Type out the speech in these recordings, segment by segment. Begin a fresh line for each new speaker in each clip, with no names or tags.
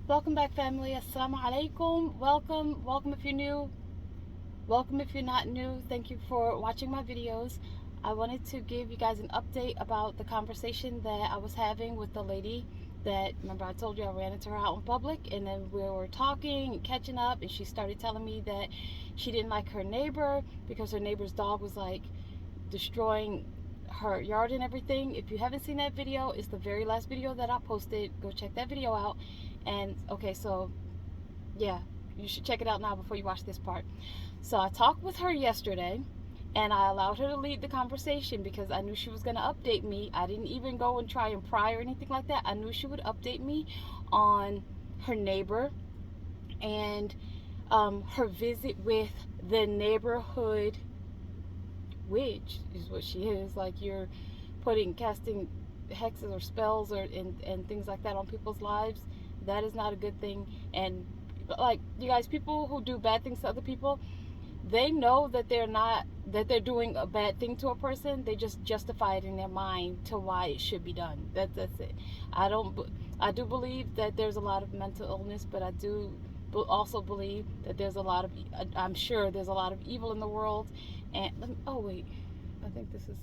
Welcome back, family. Assalamu alaikum. Welcome if you're new. Welcome if you're not new. Thank you for watching my videos. I wanted to give you guys an update about the conversation that I was having with the lady that, remember I told you I ran into her out in public, and then we were talking and catching up, and she started telling me that she didn't like her neighbor because her neighbor's dog was like destroying her yard and everything. If you haven't seen that video, it's the very last video that I posted. Go check that video out. And okay, so yeah, you should check it out now before you watch this part. So I talked with her yesterday, and I allowed her to lead the conversation because I knew she was going to update me. I didn't even go and try and pry or anything like that. I knew she would update me on her neighbor and her visit with the neighborhood witch is what she is. Like, you're casting hexes or spells or and things like that on people's lives. That is not a good thing. And like, you guys, people who do bad things to other people, they know that they're doing a bad thing to a person. They just justify it in their mind to why it should be done. That's it. I do believe that there's a lot of mental illness, but I do also believe that there's a lot of, I'm sure there's a lot of evil in the world. And oh wait, I think this is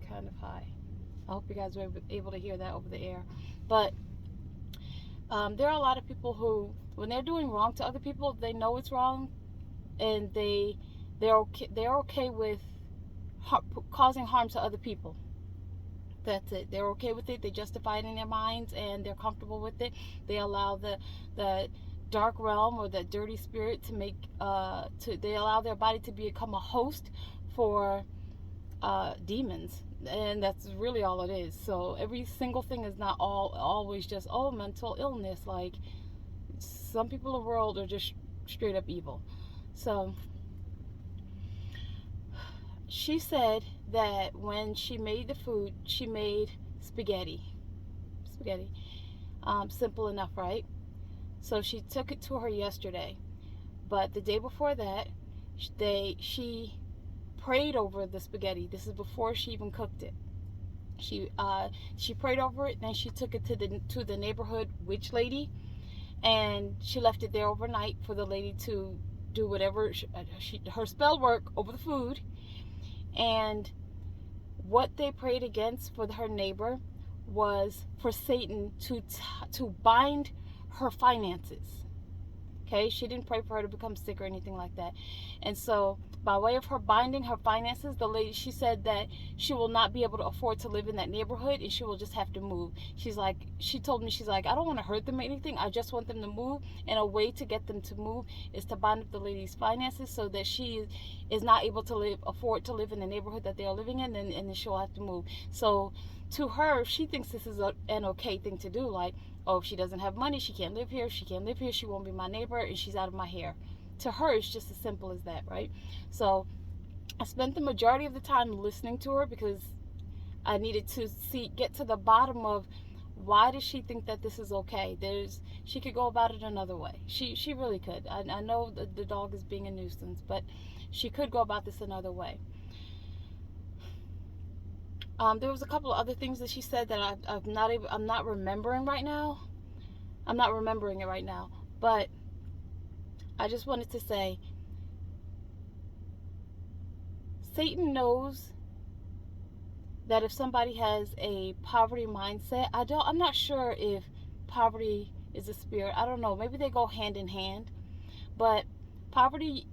kind of high. I hope you guys were able to hear that over the air. But there are a lot of people who, when they're doing wrong to other people, they know it's wrong, and they're okay with causing harm to other people. That's it. They're okay with it. They justify it in their minds, and they're comfortable with it. They allow the dark realm or the dirty spirit to they allow their body to become a host for demons, and that's really all it is. So every single thing is not always just mental illness. Like, some people in the world are just straight up evil. So she said that when she made the food, she made spaghetti. Simple enough, right? So she took it to her yesterday, but the day before that, she prayed over the spaghetti. This is before she even cooked it. She prayed over it, then she took it to the neighborhood witch lady, and she left it there overnight for the lady to do whatever her spell work over the food. And what they prayed against for her neighbor was for Satan to bind her finances. Okay, she didn't pray for her to become sick or anything like that. And so, by way of her binding her finances, the lady, she said that she will not be able to afford to live in that neighborhood, and she will just have to move. She told me, she's like, I don't want to hurt them or anything. I just want them to move. And a way to get them to move is to bind up the lady's finances so that she is not able to afford to live in the neighborhood that they are living in, and then she'll have to move. So to her, she thinks this is an okay thing to do. Like, oh, if she doesn't have money, she can't live here. If she can't live here, she won't be my neighbor, and she's out of my hair. To her, it's just as simple as that, right? So I spent the majority of the time listening to her because I needed to get to the bottom of why does she think that this is okay. She could go about it another way. She really could. I know the dog is being a nuisance, but she could go about this another way. There was a couple of other things that she said that I'm not remembering right now. I'm not remembering it right now, but I just wanted to say, Satan knows that if somebody has a poverty mindset, I'm not sure if poverty is a spirit. I don't know. Maybe they go hand in hand, but poverty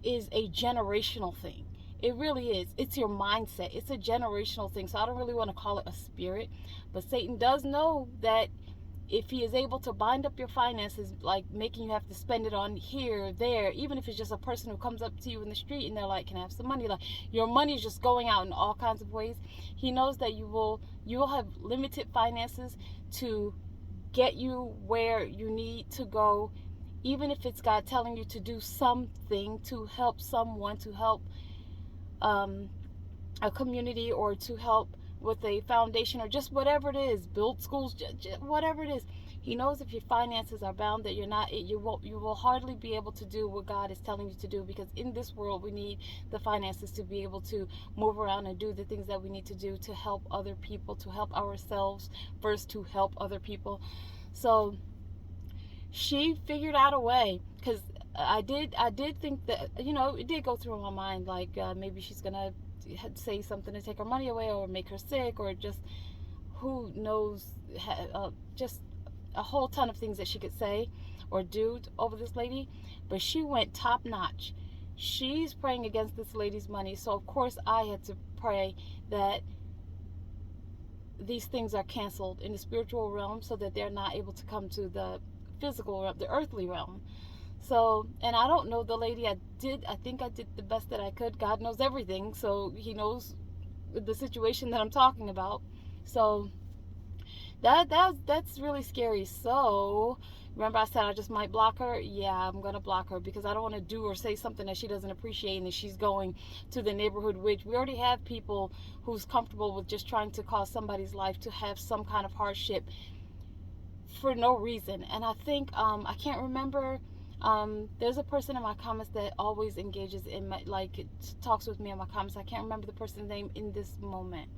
is a generational thing. It really is. It's your mindset. It's a generational thing. So I don't really want to call it a spirit, but Satan does know that if he is able to bind up your finances, like making you have to spend it on here, there, even if it's just a person who comes up to you in the street and they're like, can I have some money? Like, your money is just going out in all kinds of ways. He knows that you will have limited finances to get you where you need to go, even if it's God telling you to do something to help someone, to help a community, or to help with a foundation, or just whatever it is, build schools, whatever it is. He knows if your finances are bound, that you will hardly be able to do what God is telling you to do, because in this world we need the finances to be able to move around and do the things that we need to do to help other people, to help ourselves first, to help other people. So she figured out a way, because I did think that, it did go through my mind, like, maybe she's gonna say something to take her money away or make her sick, or just who knows, just a whole ton of things that she could say or do over this lady. But she went top notch. She's praying against this lady's money, so of course I had to pray that these things are canceled in the spiritual realm, so that they're not able to come to the physical realm, the earthly realm. So, and I don't know the lady. I think I did the best that I could. God knows everything, so he knows the situation that I'm talking about. So that's really scary. So remember I said I just might block her? Yeah, I'm gonna block her, because I don't want to do or say something that she doesn't appreciate, and that she's going to the neighborhood witch. We already have people who's comfortable with just trying to cause somebody's life to have some kind of hardship for no reason. And I think, I can't remember, there's a person in my comments that always engages in my, like, talks with me in my comments. I can't remember the person's name in this moment.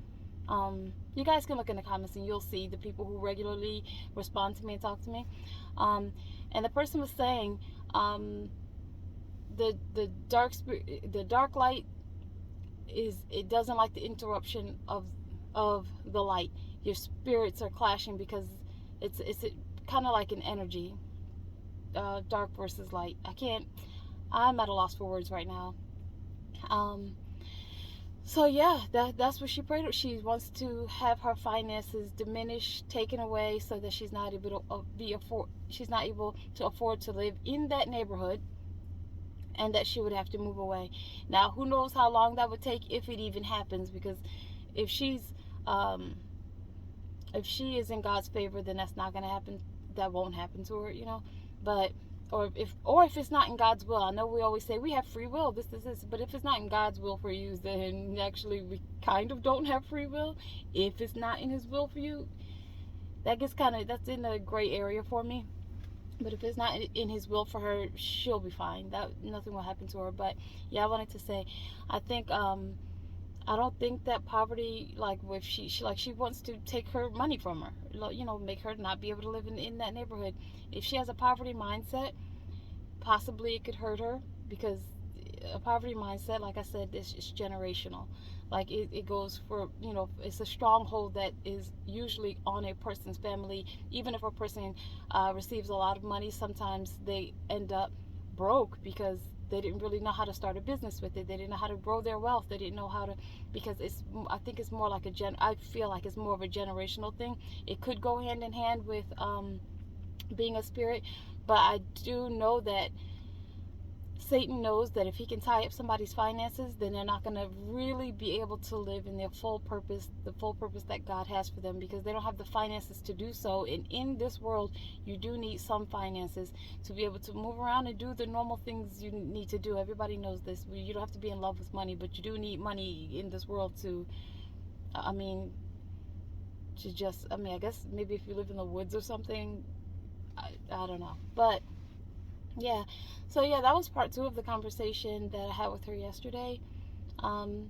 You guys can look in the comments and you'll see the people who regularly respond to me and talk to me. And the person was saying, the dark light it doesn't like the interruption of the light. Your spirits are clashing, because it's kind of like an energy, dark versus light. I'm at a loss for words right now. So yeah, that's what she prayed. She wants to have her finances diminished, taken away, so that she's not able to afford to live in that neighborhood, and that she would have to move away. Now, who knows how long that would take, if it even happens, because if she's if she is in God's favor, then that's not going to happen. That won't happen to her. But or if it's not in God's will. I know we always say we have free will, this, but if it's not in God's will for you, then actually we kind of don't have free will. If it's not in his will for you, that's in a gray area for me. But if it's not in his will for her, she'll be fine. That nothing will happen to her. But yeah, I wanted to say, I think, I don't think that poverty, like, if she wants to take her money from her, make her not be able to live in that neighborhood. If she has a poverty mindset, possibly it could hurt her, because a poverty mindset, like I said, it's generational. Like, it goes for, it's a stronghold that is usually on a person's family. Even if a person receives a lot of money, sometimes they end up broke, because they didn't really know how to start a business with it. They didn't know how to grow their wealth. They didn't know how to, because I think it's more like I feel like it's more of a generational thing. It could go hand in hand with being a spirit, but I do know that Satan knows that if he can tie up somebody's finances, then they're not going to really be able to live in their full purpose, the full purpose that God has for them, because they don't have the finances to do so. And in this world, you do need some finances to be able to move around and do the normal things you need to do. Everybody knows this. You don't have to be in love with money, but you do need money in this world to, I mean, I guess maybe if you live in the woods or something, I don't know. But yeah, so yeah, that was part 2 of the conversation that I had with her yesterday.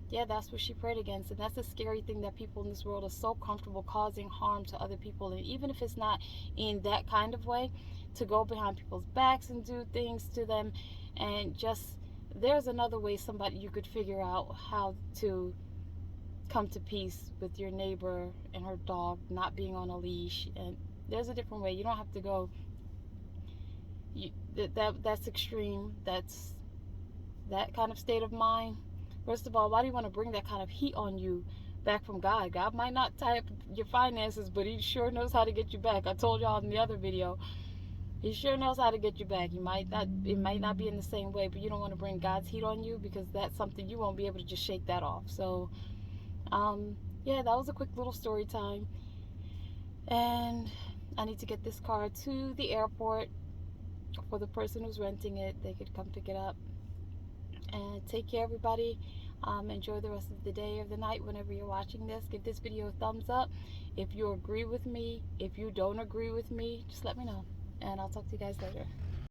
Yeah, that's what she prayed against. And that's a scary thing, that people in this world are so comfortable causing harm to other people. And even if it's not in that kind of way, to go behind people's backs and do things to them. And just, there's another way you could figure out how to come to peace with your neighbor and her dog not being on a leash. And there's a different way. You don't have to go, that's extreme. That's that kind of state of mind. First of all, why do you want to bring that kind of heat on you back from God? God might not tie up your finances, but he sure knows how to get you back. I told y'all in the other video, he sure knows how to get you back. It might not be in the same way, but you don't want to bring God's heat on you, because that's something you won't be able to just shake that off. So yeah, that was a quick little story time. And I need to get this car to the airport for the person who's renting it. They could come pick it up. And take care, everybody. Enjoy the rest of the day or the night whenever you're watching this. Give this video a thumbs up if you agree with me. If you don't agree with me, just let me know, and I'll talk to you guys later.